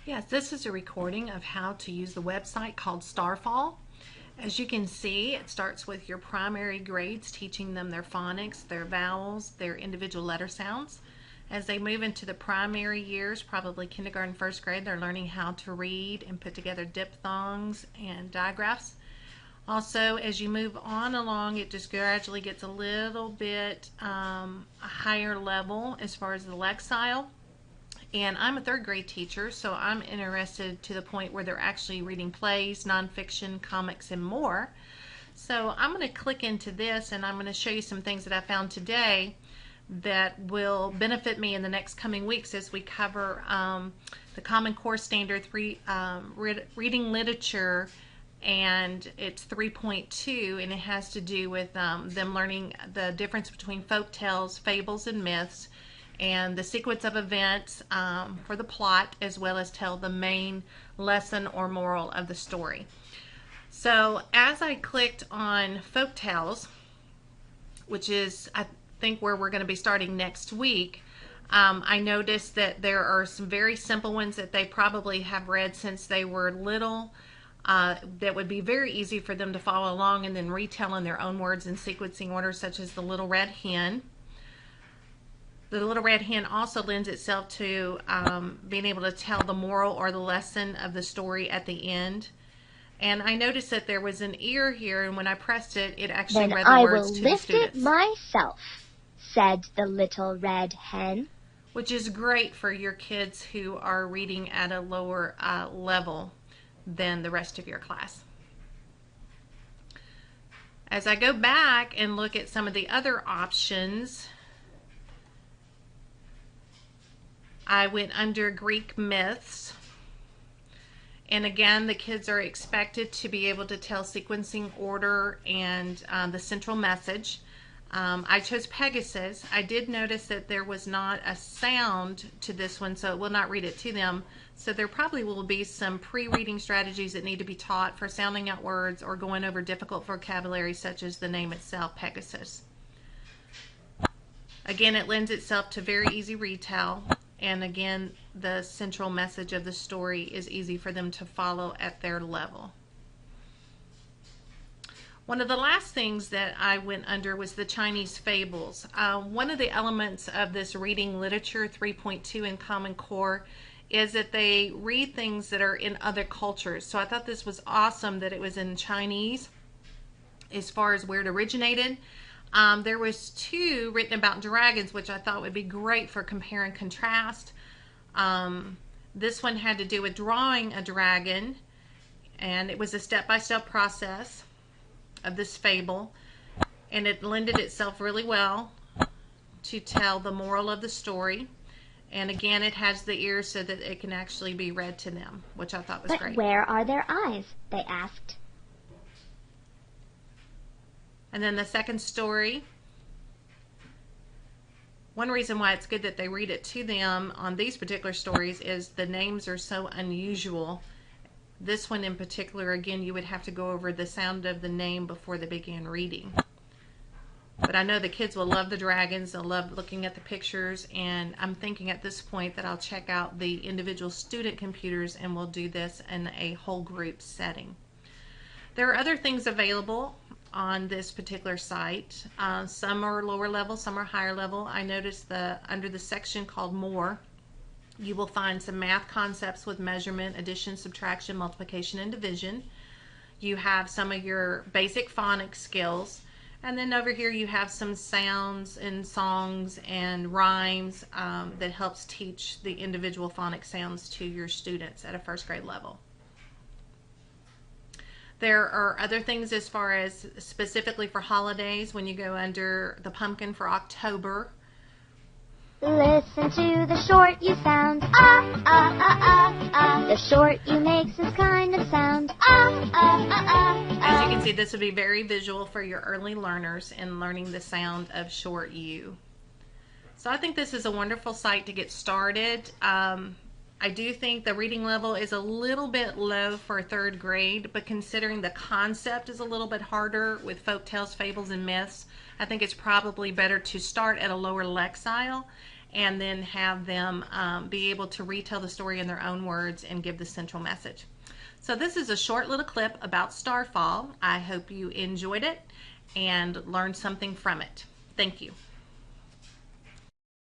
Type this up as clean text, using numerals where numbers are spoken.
Yes, this is a recording of how to use the website called Starfall. As you can see, it starts with your primary grades, teaching them their phonics, their vowels, their individual letter sounds. As they move into the primary years, probably kindergarten, first grade, they're learning how to read and put together diphthongs and digraphs. Also, as you move on along, it just gradually gets a little bit a higher level as far as the lexile. And I'm a third grade teacher, so I'm interested to the point where they're actually reading plays, nonfiction, comics, and more. So I'm going to click into this and I'm going to show you some things that I found today that will benefit me in the next coming weeks as we cover the Common Core Standard reading literature, and it's 3.2, and it has to do with them learning the difference between folk tales, fables, and myths, and the sequence of events for the plot, as well as tell the main lesson or moral of the story. So as I clicked on folk tales, which is I think where we're going to be starting next week, I noticed that there are some very simple ones that they probably have read since they were little, that would be very easy for them to follow along and then retell in their own words in sequencing order, such as The Little Red Hen. The Little Red Hen also lends itself to being able to tell the moral or the lesson of the story at the end. And I noticed that there was an ear here, and when I pressed it, it actually read the words to the students. Then I will lift it myself, said the Little Red Hen. Which is great for your kids who are reading at a lower level than the rest of your class. As I go back and look at some of the other options, I went under Greek myths, and again the kids are expected to be able to tell sequencing order and the central message. I chose Pegasus. I did notice that there was not a sound to this one, so it will not read it to them. So there probably will be some pre-reading strategies that need to be taught for sounding out words or going over difficult vocabulary, such as the name itself, Pegasus. Again, it lends itself to very easy retell. And again, the central message of the story is easy for them to follow at their level. One of the last things that I went under was the Chinese fables. One of the elements of this reading literature 3.2 in Common Core is that they read things that are in other cultures. So I thought this was awesome that it was in Chinese as far as where it originated. There was two written about dragons, which I thought would be great for compare and contrast. This one had to do with drawing a dragon, and it was a step-by-step process of this fable, and it lended itself really well to tell the moral of the story. And again, it has the ears so that it can actually be read to them, which I thought was great. But where are their eyes? They asked. And then the second story, one reason why it's good that they read it to them on these particular stories is the names are so unusual. This one in particular, again, you would have to go over the sound of the name before they begin reading. But I know the kids will love the dragons, they'll love looking at the pictures, and I'm thinking at this point that I'll check out the individual student computers and we'll do this in a whole group setting. There are other things available on this particular site. Some are lower level, some are higher level. I noticed under the section called More, you will find some math concepts with measurement, addition, subtraction, multiplication, and division. You have some of your basic phonics skills. And then over here you have some sounds and songs and rhymes that helps teach the individual phonics sounds to your students at a first grade level. There are other things as far as specifically for holidays when you go under the pumpkin for October. Listen to the short you sound. Ah, ah, ah, ah, ah. The short you makes this kind of sound. Ah, ah, ah, ah, ah. As you can see, this would be very visual for your early learners in learning the sound of short U. So I think this is a wonderful site to get started. I do think the reading level is a little bit low for third grade, but considering the concept is a little bit harder with folk tales, fables, and myths, I think it's probably better to start at a lower lexile and then have them be able to retell the story in their own words and give the central message. So this is a short little clip about starfall. I hope you enjoyed it and learned something from it. Thank you.